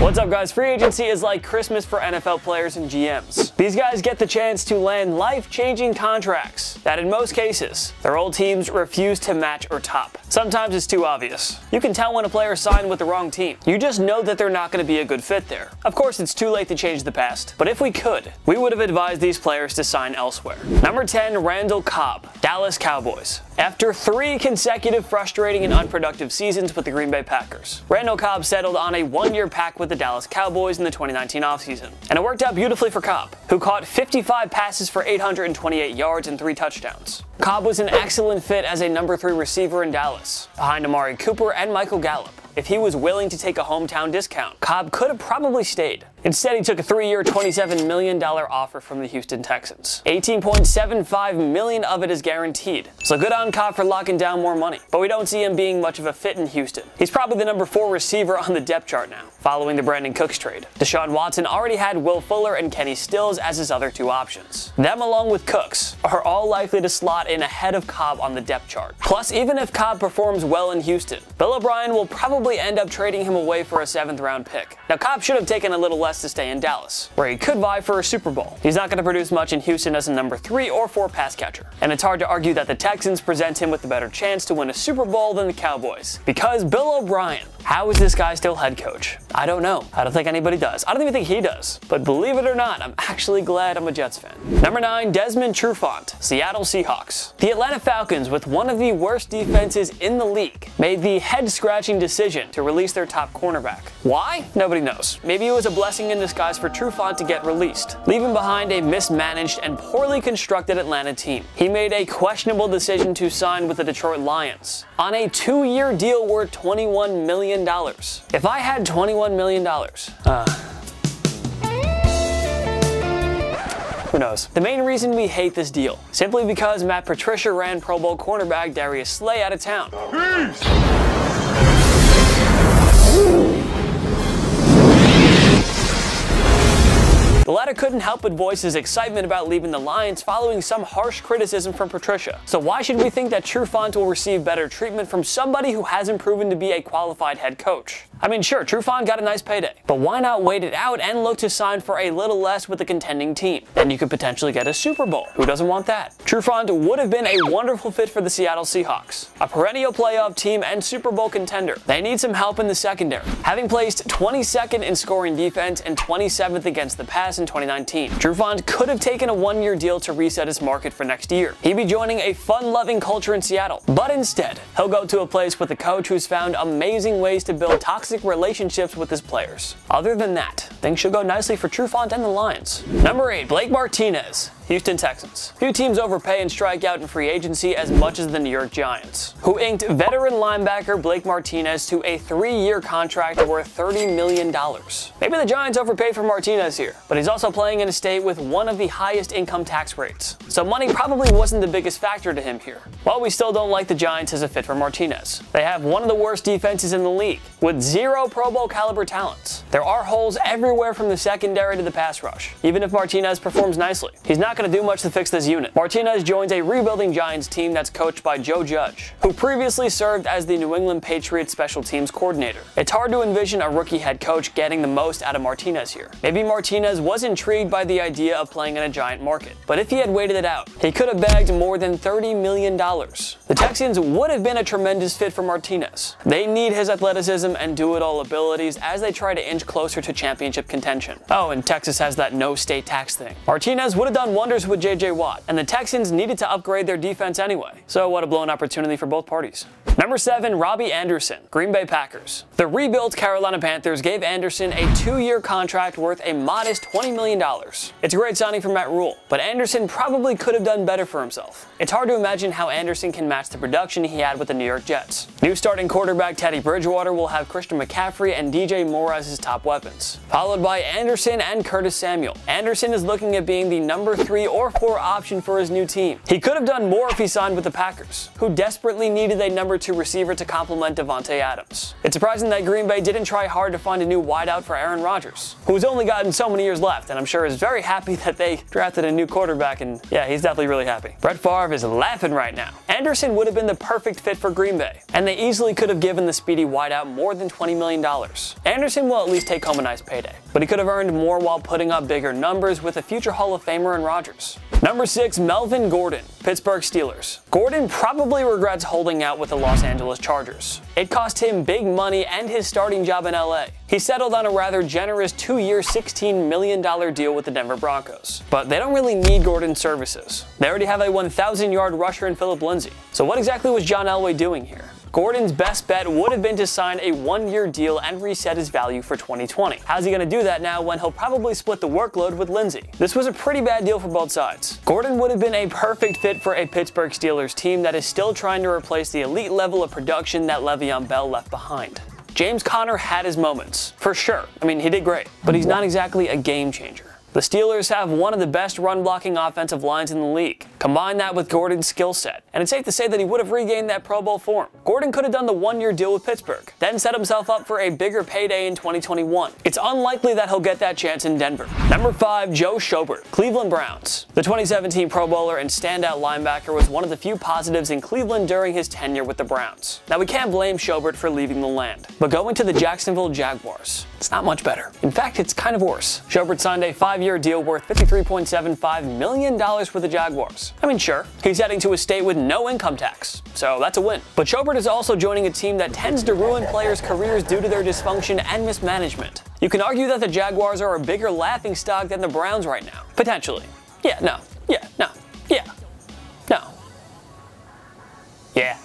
What's up, guys? Free agency is like Christmas for NFL players and GMs. These guys get the chance to land life-changing contracts that in most cases, their old teams refuse to match or top. Sometimes it's too obvious. You can tell when a player signed with the wrong team. You just know that they're not going to be a good fit there. Of course, it's too late to change the past, but if we could, we would have advised these players to sign elsewhere. Number 10, Randall Cobb, Dallas Cowboys. After 3 consecutive frustrating and unproductive seasons with the Green Bay Packers, Randall Cobb settled on a 1-year pact with the Dallas Cowboys in the 2019 offseason. And it worked out beautifully for Cobb, who caught 55 passes for 828 yards and 3 touchdowns. Cobb was an excellent fit as a number 3 receiver in Dallas, behind Amari Cooper and Michael Gallup. If he was willing to take a hometown discount, Cobb could have probably stayed. Instead, he took a 3-year, $27 million offer from the Houston Texans. $18.75 million of it is guaranteed. So good on Cobb for locking down more money. But we don't see him being much of a fit in Houston. He's probably the number 4 receiver on the depth chart now, following the Brandon Cooks trade. Deshaun Watson already had Will Fuller and Kenny Stills as his other 2 options. Them, along with Cooks, are all likely to slot in ahead of Cobb on the depth chart. Plus, even if Cobb performs well in Houston, Bill O'Brien will probably end up trading him away for a 7th-round pick. Now, Cobb should have taken a little less to stay in Dallas, where he could vie for a Super Bowl. He's not going to produce much in Houston as a number 3 or 4 pass catcher. And it's hard to argue that the Texans present him with a better chance to win a Super Bowl than the Cowboys. Because Bill O'Brien, how is this guy still head coach? I don't know. I don't think anybody does. I don't even think he does. But believe it or not, I'm actually glad I'm a Jets fan. Number 9, Desmond Trufant, Seattle Seahawks. The Atlanta Falcons, with one of the worst defenses in the league, made the head-scratching decision to release their top cornerback. Why? Nobody knows. Maybe it was a blessing in disguise for Trufant to get released, leaving behind a mismanaged and poorly constructed Atlanta team. He made a questionable decision to sign with the Detroit Lions on a 2-year deal worth $21 million. If I had $21 million, who knows? The main reason we hate this deal, simply because Matt Patricia ran Pro Bowl cornerback Darius Slay out of town. The latter couldn't help but voice his excitement about leaving the Lions following some harsh criticism from Patricia. So why should we think that Trufant will receive better treatment from somebody who hasn't proven to be a qualified head coach? I mean, sure, Trufant got a nice payday, but why not wait it out and look to sign for a little less with a contending team? Then you could potentially get a Super Bowl. Who doesn't want that? Trufant would have been a wonderful fit for the Seattle Seahawks, a perennial playoff team and Super Bowl contender. They need some help in the secondary. Having placed 22nd in scoring defense and 27th against the pass in 2019, Trufant could have taken a 1-year deal to reset his market for next year. He'd be joining a fun-loving culture in Seattle, but instead, he'll go to a place with a coach who's found amazing ways to build toxic relationships with his players. Other than that, things should go nicely for Trufant and the Lions. Number 8, Blake Martinez, Houston Texans. Few teams overpay and strike out in free agency as much as the New York Giants, who inked veteran linebacker Blake Martinez to a 3-year contract worth $30 million. Maybe the Giants overpaid for Martinez here, but he's also playing in a state with one of the highest income tax rates, so money probably wasn't the biggest factor to him here. While we still don't like the Giants as a fit for Martinez, they have one of the worst defenses in the league, with 0 Pro Bowl caliber talents. There are holes everywhere from the secondary to the pass rush. Even if Martinez performs nicely, he's not going to do much to fix this unit. Martinez joins a rebuilding Giants team that's coached by Joe Judge, who previously served as the New England Patriots special teams coordinator. It's hard to envision a rookie head coach getting the most out of Martinez here. Maybe Martinez was intrigued by the idea of playing in a giant market, but if he had waited it out, he could have bagged more than $30 million. The Texans would have been a tremendous fit for Martinez. They need his athleticism and do-it-all abilities as they try to inch closer to championship contention. Oh, and Texas has that no state tax thing. Martinez would have done wonders with J.J. Watt, and the Texans needed to upgrade their defense anyway. So what a blown opportunity for both parties. Number 7, Robby Anderson, Green Bay Packers. The rebuilt Carolina Panthers gave Anderson a 2-year contract worth a modest $20 million. It's a great signing for Matt Rule, but Anderson probably could have done better for himself. It's hard to imagine how Anderson can match the production he had with the New York Jets. New starting quarterback Teddy Bridgewater will have Christian McCaffrey and DJ Moore as his top weapons, followed by Anderson and Curtis Samuel. Anderson is looking at being the number 3 or 4 option for his new team. He could have done more if he signed with the Packers, who desperately needed a number 2 receiver to complement Davante Adams. It's surprising that Green Bay didn't try hard to find a new wideout for Aaron Rodgers, who's only gotten so many years left, and I'm sure is very happy that they drafted a new quarterback, and yeah, he's definitely really happy. Brett Favre is laughing right now. Anderson would have been the perfect fit for Green Bay, and they easily could have given the speedy wideout more than $20 million. Anderson will at least take home a nice payday, but he could have earned more while putting up bigger numbers with a future Hall of Famer in Rodgers. Number 6, Melvin Gordon, Pittsburgh Steelers. Gordon probably regrets holding out with the Los Angeles Chargers. It cost him big money and his starting job in LA. He settled on a rather generous 2-year, $16 million deal with the Denver Broncos. But they don't really need Gordon's services. They already have a 1,000-yard rusher in Phillip Lindsay. So what exactly was John Elway doing here? Gordon's best bet would have been to sign a 1-year deal and reset his value for 2020. How's he going to do that now when he'll probably split the workload with Lindsay? This was a pretty bad deal for both sides. Gordon would have been a perfect fit for a Pittsburgh Steelers team that is still trying to replace the elite level of production that Le'Veon Bell left behind. James Conner had his moments, for sure. I mean, he did great, but he's not exactly a game changer. The Steelers have one of the best run-blocking offensive lines in the league. Combine that with Gordon's skill set, and it's safe to say that he would have regained that Pro Bowl form. Gordon could have done the 1-year deal with Pittsburgh, then set himself up for a bigger payday in 2021. It's unlikely that he'll get that chance in Denver. Number 5, Joe Schobert, Cleveland Browns. The 2017 Pro Bowler and standout linebacker was one of the few positives in Cleveland during his tenure with the Browns. Now, we can't blame Schobert for leaving the land, but going to the Jacksonville Jaguars, it's not much better. In fact, it's kind of worse. Schobert signed a 5-year deal worth $53.75 million with the Jaguars. I mean, sure, he's heading to a state with no income tax, so that's a win. But Schobert is also joining a team that tends to ruin players' careers due to their dysfunction and mismanagement. You can argue that the Jaguars are a bigger laughingstock than the Browns right now. Potentially. Yeah, no. Yeah, no. Yeah. No. Yeah.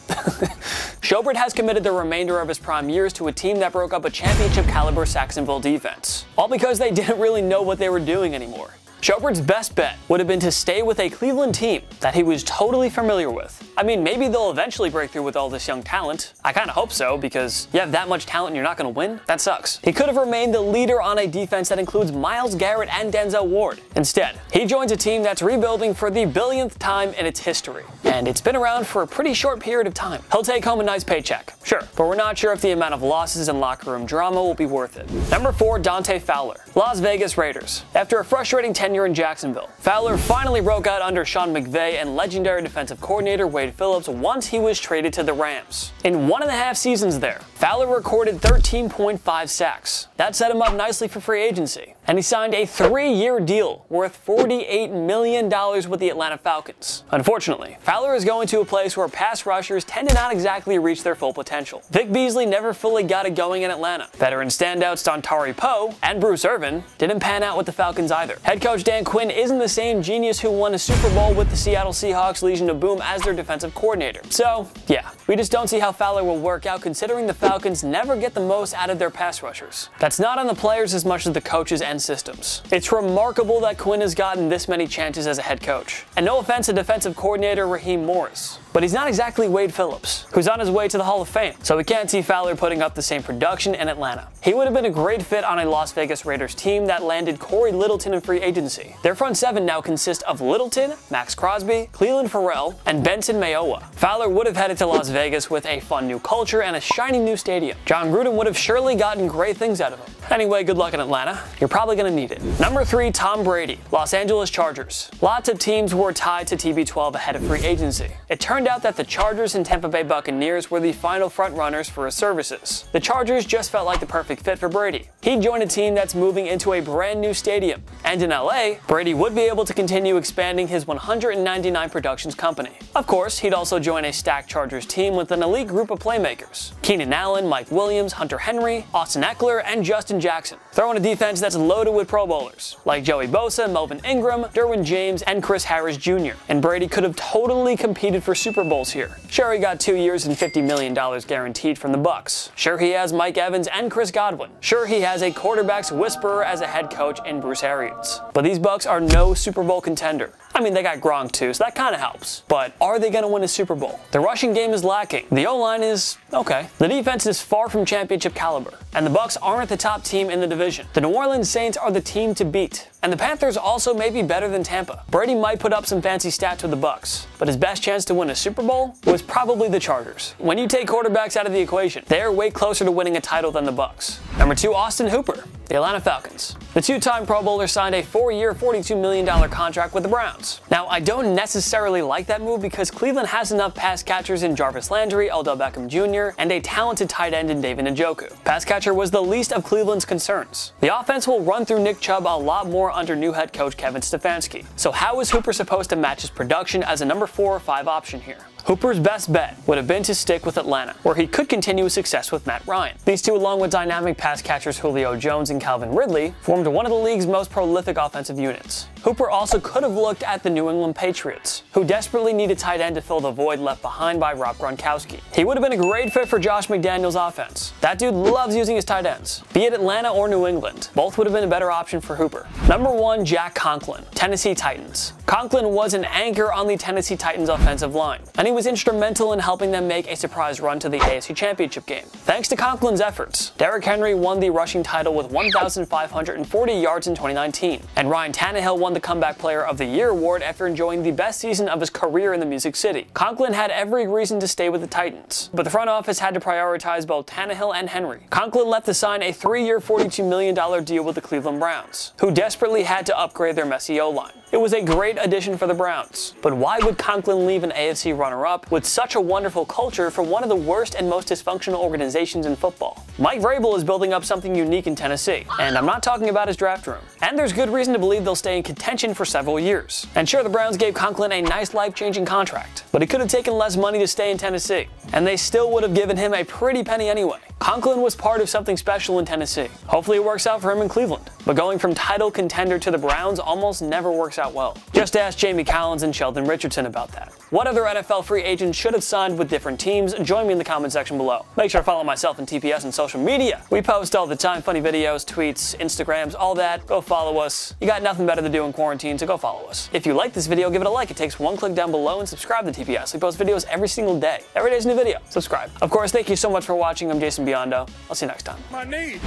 Schobert has committed the remainder of his prime years to a team that broke up a championship-caliber Saxonville defense, all because they didn't really know what they were doing anymore. Schobert's best bet would have been to stay with a Cleveland team that he was totally familiar with. I mean, maybe they'll eventually break through with all this young talent. I kind of hope so, because you have that much talent and you're not going to win? That sucks. He could have remained the leader on a defense that includes Myles Garrett and Denzel Ward. Instead, he joins a team that's rebuilding for the billionth time in its history. And it's been around for a pretty short period of time. He'll take home a nice paycheck, sure, but we're not sure if the amount of losses and locker room drama will be worth it. Number 4, Dante Fowler, Las Vegas Raiders. After a frustrating tenure in Jacksonville, Fowler finally broke out under Sean McVay and legendary defensive coordinator Wade Phillips once he was traded to the Rams. In 1.5 seasons there, Fowler recorded 13.5 sacks. That set him up nicely for free agency, and he signed a 3-year deal worth $48 million with the Atlanta Falcons. Unfortunately, Fowler is going to a place where pass rushers tend to not exactly reach their full potential. Vic Beasley never fully got it going in Atlanta. Veteran standouts Dontari Poe and Bruce Irvin didn't pan out with the Falcons either. Head coach Dan Quinn isn't the same genius who won a Super Bowl with the Seattle Seahawks Legion of Boom as their defensive coordinator. So, yeah, we just don't see how Fowler will work out considering the Falcons never get the most out of their pass rushers. That's not on the players as much as the coaches and systems. It's remarkable that Quinn has gotten this many chances as a head coach. And no offense to defensive coordinator Raheem Morris, but he's not exactly Wade Phillips, who's on his way to the Hall of Fame, so we can't see Fowler putting up the same production in Atlanta. He would have been a great fit on a Las Vegas Raiders team that landed Corey Littleton in free agency. Their front seven now consists of Littleton, Max Crosby, Cleveland Farrell, and Benson Mayowa. Fowler would have headed to Las Vegas with a fun new culture and a shiny new stadium. John Gruden would have surely gotten great things out of him. Anyway, good luck in Atlanta. You're probably going to need it. Number 3, Tom Brady, Los Angeles Chargers. Lots of teams were tied to TB12 ahead of free agency. It turned out that the Chargers and Tampa Bay Buccaneers were the final frontrunners for his services. The Chargers just felt like the perfect fit for Brady. He'd join a team that's moving into a brand new stadium. And in LA, Brady would be able to continue expanding his 199 Productions company. Of course, he'd also join a stacked Chargers team with an elite group of playmakers. Keenan Allen, Mike Williams, Hunter Henry, Austin Eckler, and Justin Jackson. Throw in a defense that's loaded with Pro Bowlers, like Joey Bosa, Melvin Ingram, Derwin James, and Chris Harris Jr. And Brady could have totally competed for Super Bowls here. Sure, he got 2 years and $50 million guaranteed from the Bucs. Sure, he has Mike Evans and Chris Godwin. Sure, he has a quarterback's whisperer as a head coach in Bruce Arians. But these Bucs are no Super Bowl contender. I mean, they got Gronk too, so that kind of helps. But are they going to win a Super Bowl? The rushing game is lacking. The O-line is okay. The defense is far from championship caliber. And the Bucs aren't the top team in the division. The New Orleans Saints are the team to beat. And the Panthers also may be better than Tampa. Brady might put up some fancy stats with the Bucs, but his best chance to win a Super Bowl was probably the Chargers. When you take quarterbacks out of the equation, they're way closer to winning a title than the Bucs. Number 2, Austin Hooper, the Atlanta Falcons. The 2-time Pro Bowler signed a 4-year, $42 million contract with the Browns. Now, I don't necessarily like that move because Cleveland has enough pass catchers in Jarvis Landry, Odell Beckham Jr., and a talented tight end in David Njoku. Pass catcher was the least of Cleveland's concerns. The offense will run through Nick Chubb a lot more under new head coach Kevin Stefanski. So how is Hooper supposed to match his production as a number 4 or 5 option here? Hooper's best bet would have been to stick with Atlanta, where he could continue his success with Matt Ryan. These two, along with dynamic pass catchers Julio Jones and Calvin Ridley, formed one of the league's most prolific offensive units. Hooper also could have looked at the New England Patriots, who desperately need a tight end to fill the void left behind by Rob Gronkowski. He would have been a great fit for Josh McDaniels' offense. That dude loves using his tight ends. Be it Atlanta or New England, both would have been a better option for Hooper. Number 1, Jack Conklin, Tennessee Titans. Conklin was an anchor on the Tennessee Titans offensive line, and he was instrumental in helping them make a surprise run to the AFC Championship game. Thanks to Conklin's efforts, Derrick Henry won the rushing title with 1,540 yards in 2019, and Ryan Tannehill won the Comeback Player of the Year award after enjoying the best season of his career in the Music City. Conklin had every reason to stay with the Titans, but the front office had to prioritize both Tannehill and Henry. Conklin left to sign a 3-year, $42 million deal with the Cleveland Browns, who desperately had to upgrade their messy O-line. It was a great addition for the Browns, but why would Conklin leave an AFC runner-up with such a wonderful culture for one of the worst and most dysfunctional organizations in football? Mike Vrabel is building up something unique in Tennessee, and I'm not talking about his draft room. And there's good reason to believe they'll stay in contention for several years. And sure, the Browns gave Conklin a nice life-changing contract, but he could have taken less money to stay in Tennessee, and they still would have given him a pretty penny anyway. Conklin was part of something special in Tennessee. Hopefully it works out for him in Cleveland, but going from title contender to the Browns almost never works out well. Just ask Jamie Collins and Sheldon Richardson about that. What other NFL free agents should have signed with different teams? Join me in the comment section below. Make sure to follow myself and TPS on social media. We post all the time, funny videos, tweets, Instagrams, all that. Go follow us. You got nothing better to do in quarantine, so go follow us. If you like this video, give it a like. It takes one click down below, and subscribe to TPS. We post videos every single day. Every day's a new video. Subscribe. Of course, thank you so much for watching. I'm Jason Biondo. I'll see you next time. My knee.